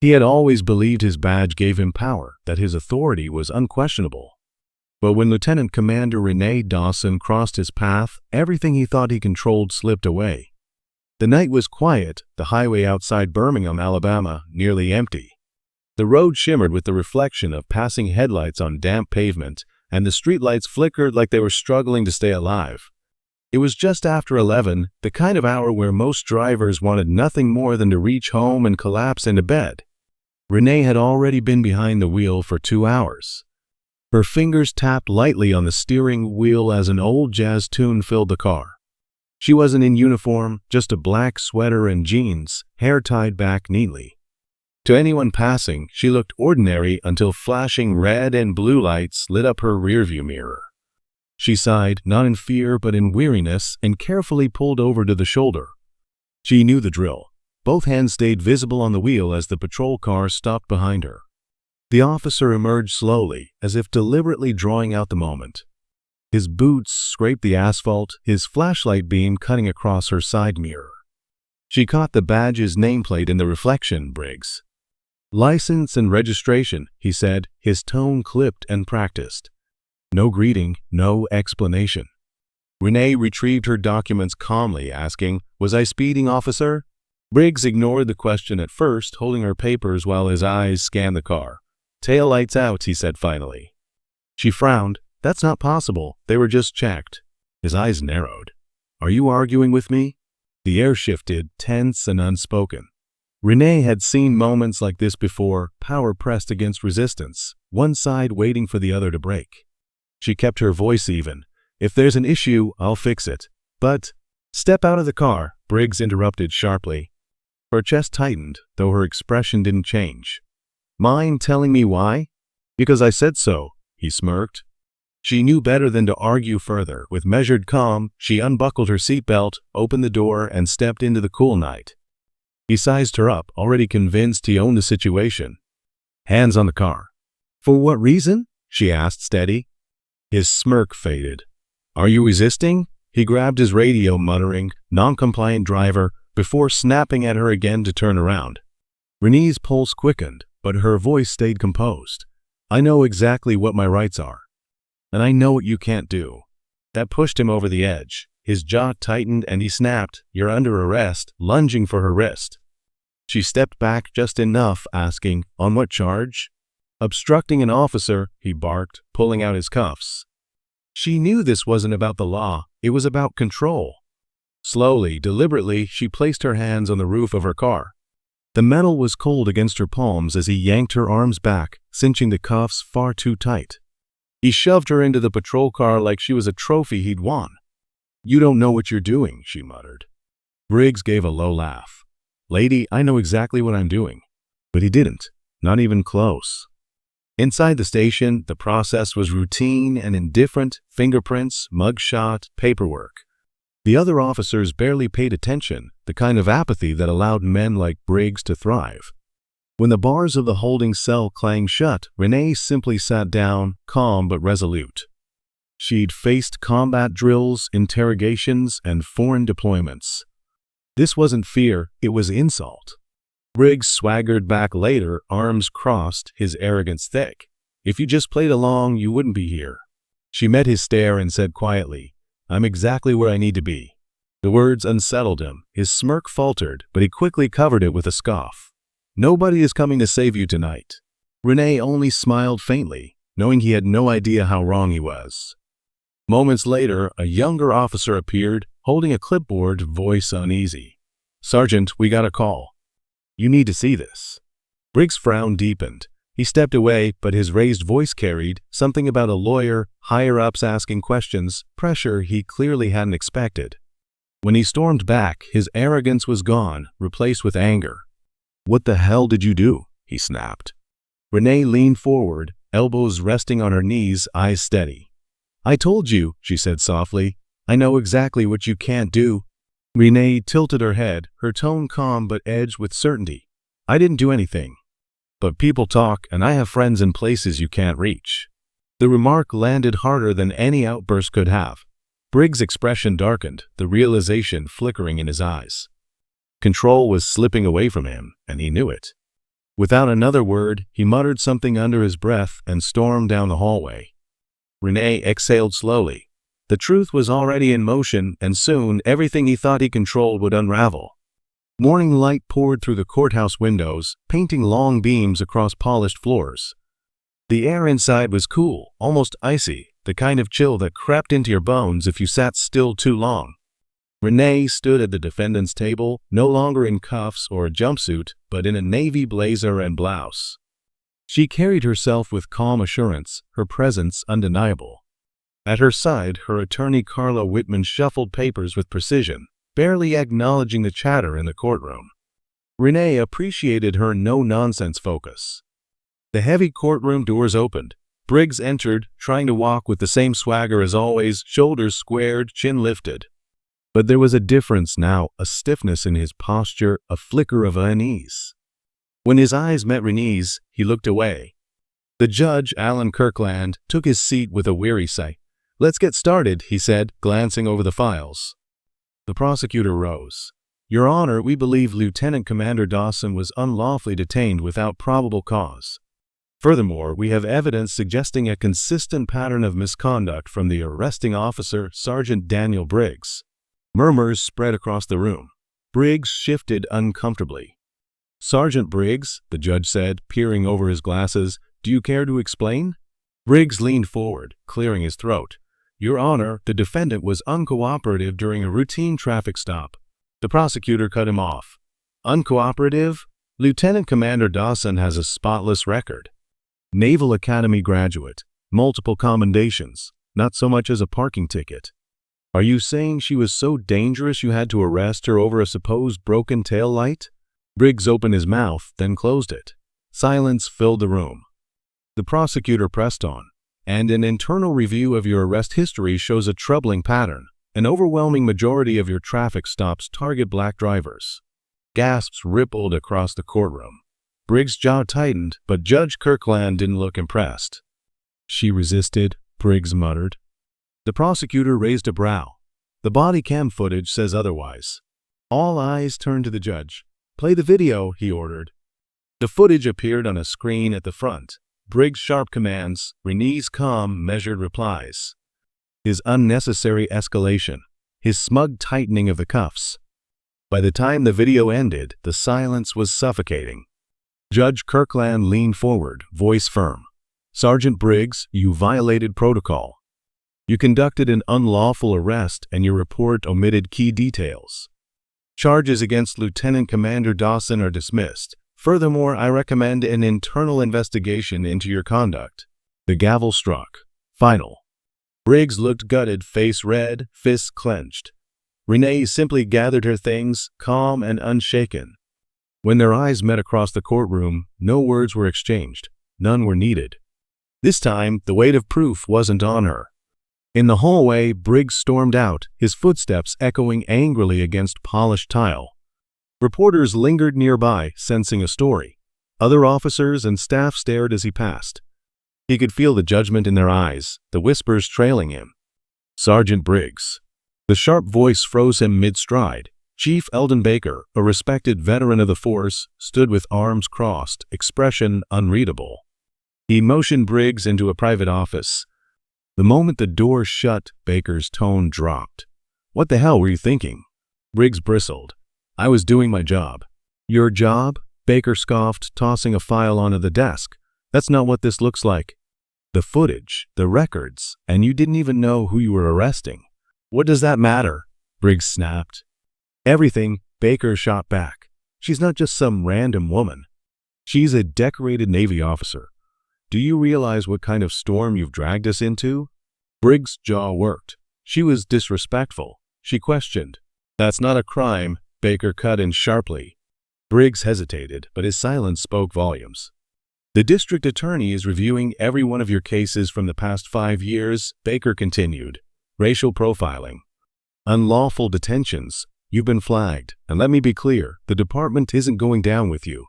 He had always believed his badge gave him power, that his authority was unquestionable. But when Lieutenant Commander Renee Dawson crossed his path, everything he thought he controlled slipped away. The night was quiet, the highway outside Birmingham, Alabama, nearly empty. The road shimmered with the reflection of passing headlights on damp pavement, and the streetlights flickered like they were struggling to stay alive. It was just after 11, the kind of hour where most drivers wanted nothing more than to reach home and collapse into bed. Renee had already been behind the wheel for 2 hours. Her fingers tapped lightly on the steering wheel as an old jazz tune filled the car. She wasn't in uniform, just a black sweater and jeans, hair tied back neatly. To anyone passing, she looked ordinary until flashing red and blue lights lit up her rearview mirror. She sighed, not in fear but in weariness, and carefully pulled over to the shoulder. She knew the drill. Both hands stayed visible on the wheel as the patrol car stopped behind her. The officer emerged slowly, as if deliberately drawing out the moment. His boots scraped the asphalt, his flashlight beam cutting across her side mirror. She caught the badge's nameplate in the reflection, Briggs. "License and registration," he said, his tone clipped and practiced. No greeting, no explanation. Renee retrieved her documents calmly, asking, "Was I speeding, officer?" Briggs ignored the question at first, holding her papers while his eyes scanned the car. "Tail lights out," he said finally. She frowned. "That's not possible. They were just checked." His eyes narrowed. "Are you arguing with me?" The air shifted, tense and unspoken. Renee had seen moments like this before, power pressed against resistance, one side waiting for the other to break. She kept her voice even. "If there's an issue, I'll fix it. But—" "Step out of the car," Briggs interrupted sharply. Her chest tightened, though her expression didn't change. "Mind telling me why?" "Because I said so," he smirked. She knew better than to argue further. With measured calm, she unbuckled her seatbelt, opened the door, and stepped into the cool night. He sized her up, already convinced he owned the situation. "Hands on the car." "For what reason?" she asked, steady. His smirk faded. "Are you resisting?" He grabbed his radio, muttering, "Non-compliant driver," before snapping at her again to turn around. Renee's pulse quickened, but her voice stayed composed. "I know exactly what my rights are. And I know what you can't do." That pushed him over the edge. His jaw tightened and he snapped, "You're under arrest," lunging for her wrist. She stepped back just enough, asking, "On what charge?" "Obstructing an officer," he barked, pulling out his cuffs. She knew this wasn't about the law, it was about control. Slowly, deliberately, she placed her hands on the roof of her car. The metal was cold against her palms as he yanked her arms back, cinching the cuffs far too tight. He shoved her into the patrol car like she was a trophy he'd won. "You don't know what you're doing," she muttered. Briggs gave a low laugh. "Lady, I know exactly what I'm doing." But he didn't, not even close. Inside the station, the process was routine and indifferent: fingerprints, mugshot, paperwork. The other officers barely paid attention, the kind of apathy that allowed men like Briggs to thrive. When the bars of the holding cell clanged shut, Renee simply sat down, calm but resolute. She'd faced combat drills, interrogations, and foreign deployments. This wasn't fear, it was insult. Briggs swaggered back later, arms crossed, his arrogance thick. "If you just played along, you wouldn't be here." She met his stare and said quietly, "I'm exactly where I need to be." The words unsettled him. His smirk faltered, but he quickly covered it with a scoff. "Nobody is coming to save you tonight." Renee only smiled faintly, knowing he had no idea how wrong he was. Moments later, a younger officer appeared, holding a clipboard, voice uneasy. "Sergeant, we got a call. You need to see this." Briggs' frown deepened. He stepped away, but his raised voice carried something about a lawyer, higher-ups asking questions, pressure he clearly hadn't expected. When he stormed back, his arrogance was gone, replaced with anger. "What the hell did you do?" he snapped. Renee leaned forward, elbows resting on her knees, eyes steady. "I told you," she said softly. "I know exactly what you can't do." Renee tilted her head, her tone calm but edged with certainty. "I didn't do anything. But people talk, and I have friends in places you can't reach." The remark landed harder than any outburst could have. Briggs' expression darkened, the realization flickering in his eyes. Control was slipping away from him, and he knew it. Without another word, he muttered something under his breath and stormed down the hallway. Renee exhaled slowly. The truth was already in motion, and soon everything he thought he controlled would unravel. Morning light poured through the courthouse windows, painting long beams across polished floors. The air inside was cool, almost icy, the kind of chill that crept into your bones if you sat still too long. Renee stood at the defendant's table, no longer in cuffs or a jumpsuit, but in a navy blazer and blouse. She carried herself with calm assurance, her presence undeniable. At her side, her attorney Carla Whitman shuffled papers with precision, barely acknowledging the chatter in the courtroom. Renee appreciated her no-nonsense focus. The heavy courtroom doors opened. Briggs entered, trying to walk with the same swagger as always, shoulders squared, chin lifted. But there was a difference now, a stiffness in his posture, a flicker of unease. When his eyes met Renee's, he looked away. The judge, Alan Kirkland, took his seat with a weary sigh. "Let's get started," he said, glancing over the files. The prosecutor rose. "Your Honor, we believe Lieutenant Commander Dawson was unlawfully detained without probable cause. Furthermore, we have evidence suggesting a consistent pattern of misconduct from the arresting officer, Sergeant Daniel Briggs." Murmurs spread across the room. Briggs shifted uncomfortably. "Sergeant Briggs," the judge said, peering over his glasses, "do you care to explain?" Briggs leaned forward, clearing his throat. "Your Honor, the defendant was uncooperative during a routine traffic stop." The prosecutor cut him off. "Uncooperative? Lieutenant Commander Dawson has a spotless record. Naval Academy graduate, multiple commendations, not so much as a parking ticket. Are you saying she was so dangerous you had to arrest her over a supposed broken tail light?" Briggs opened his mouth, then closed it. Silence filled the room. The prosecutor pressed on. "And an internal review of your arrest history shows a troubling pattern. An overwhelming majority of your traffic stops target black drivers." Gasps rippled across the courtroom. Briggs' jaw tightened, but Judge Kirkland didn't look impressed. "She resisted," Briggs muttered. The prosecutor raised a brow. "The body cam footage says otherwise." All eyes turned to the judge. "Play the video," he ordered. The footage appeared on a screen at the front. Briggs' sharp commands, Renee's calm, measured replies. His unnecessary escalation, his smug tightening of the cuffs. By the time the video ended, the silence was suffocating. Judge Kirkland leaned forward, voice firm. "Sergeant Briggs, you violated protocol. You conducted an unlawful arrest and your report omitted key details. Charges against Lieutenant Commander Dawson are dismissed. Furthermore, I recommend an internal investigation into your conduct." The gavel struck. Final. Briggs looked gutted, face red, fists clenched. Renee simply gathered her things, calm and unshaken. When their eyes met across the courtroom, no words were exchanged. None were needed. This time, the weight of proof wasn't on her. In the hallway, Briggs stormed out, his footsteps echoing angrily against polished tile. Reporters lingered nearby, sensing a story. Other officers and staff stared as he passed. He could feel the judgment in their eyes, the whispers trailing him. "Sergeant Briggs." The sharp voice froze him mid-stride. Chief Eldon Baker, a respected veteran of the force, stood with arms crossed, expression unreadable. He motioned Briggs into a private office. The moment the door shut, Baker's tone dropped. "What the hell were you thinking?" Briggs bristled. "I was doing my job." "Your job?" Baker scoffed, tossing a file onto the desk. "That's not what this looks like. The footage, the records, and you didn't even know who you were arresting." "What does that matter?" Briggs snapped. "Everything," Baker shot back. "She's not just some random woman. She's a decorated Navy officer. Do you realize what kind of storm you've dragged us into?" Briggs' jaw worked. She was disrespectful. She questioned. "That's not a crime," Baker cut in sharply. Briggs hesitated, but his silence spoke volumes. "The district attorney is reviewing every one of your cases from the past 5 years," Baker continued. "Racial profiling. Unlawful detentions. You've been flagged, and let me be clear, the department isn't going down with you.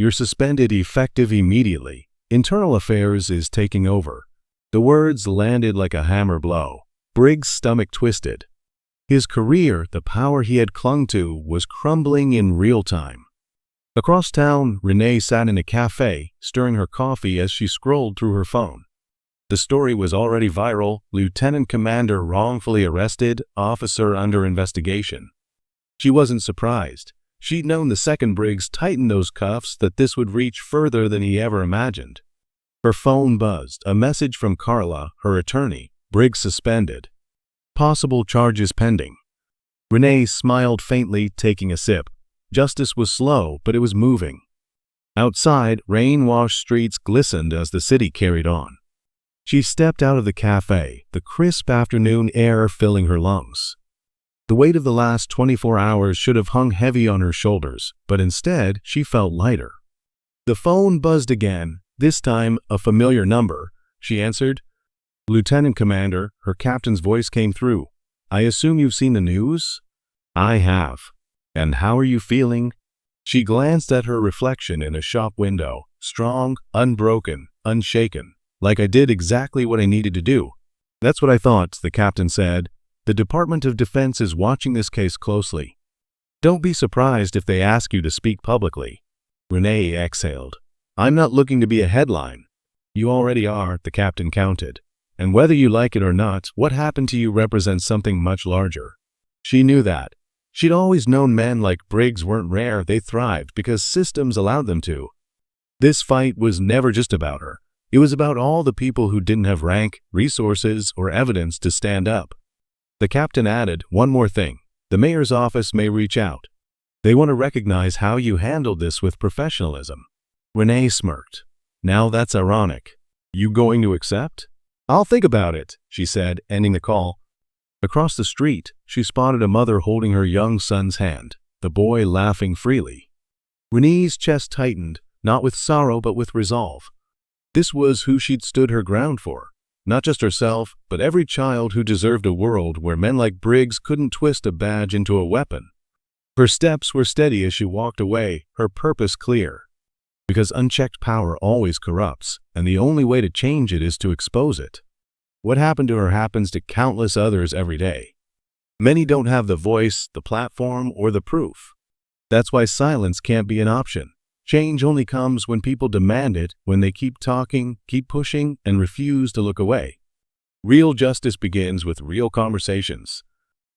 You're suspended effective immediately. Internal affairs is taking over." The words landed like a hammer blow. Briggs' stomach twisted. His career, the power he had clung to, was crumbling in real time. Across town, Renee sat in a cafe, stirring her coffee as she scrolled through her phone. The story was already viral: Lieutenant Commander wrongfully arrested, officer under investigation. She wasn't surprised. She'd known the second Briggs tightened those cuffs that this would reach further than he ever imagined. Her phone buzzed, a message from Carla, her attorney. Briggs suspended. Possible charges pending. Renee smiled faintly, taking a sip. Justice was slow, but it was moving. Outside, rain-washed streets glistened as the city carried on. She stepped out of the cafe, the crisp afternoon air filling her lungs. The weight of the last 24 hours should have hung heavy on her shoulders, but instead she felt lighter. The phone buzzed again, this time a familiar number. She answered. "Lieutenant Commander," her captain's voice came through. "I assume you've seen the news?" "I have." "And how are you feeling?" She glanced at her reflection in a shop window, strong, unbroken, unshaken. "Like I did exactly what I needed to do." "That's what I thought," the captain said. "The Department of Defense is watching this case closely. Don't be surprised if they ask you to speak publicly." Renee exhaled. "I'm not looking to be a headline." "You already are," the captain counted. "And whether you like it or not, what happened to you represents something much larger." She knew that. She'd always known men like Briggs weren't rare, they thrived because systems allowed them to. This fight was never just about her. It was about all the people who didn't have rank, resources, or evidence to stand up. The captain added, "One more thing. The mayor's office may reach out. They want to recognize how you handled this with professionalism." Renee smirked. "Now that's ironic. You going to accept?" "I'll think about it," she said, ending the call. Across the street, she spotted a mother holding her young son's hand, the boy laughing freely. Renee's chest tightened, not with sorrow but with resolve. This was who she'd stood her ground for. Not just herself, but every child who deserved a world where men like Briggs couldn't twist a badge into a weapon. Her steps were steady as she walked away, her purpose clear. Because unchecked power always corrupts, and the only way to change it is to expose it. What happened to her happens to countless others every day. Many don't have the voice, the platform, or the proof. That's why silence can't be an option. Change only comes when people demand it, when they keep talking, keep pushing, and refuse to look away. Real justice begins with real conversations.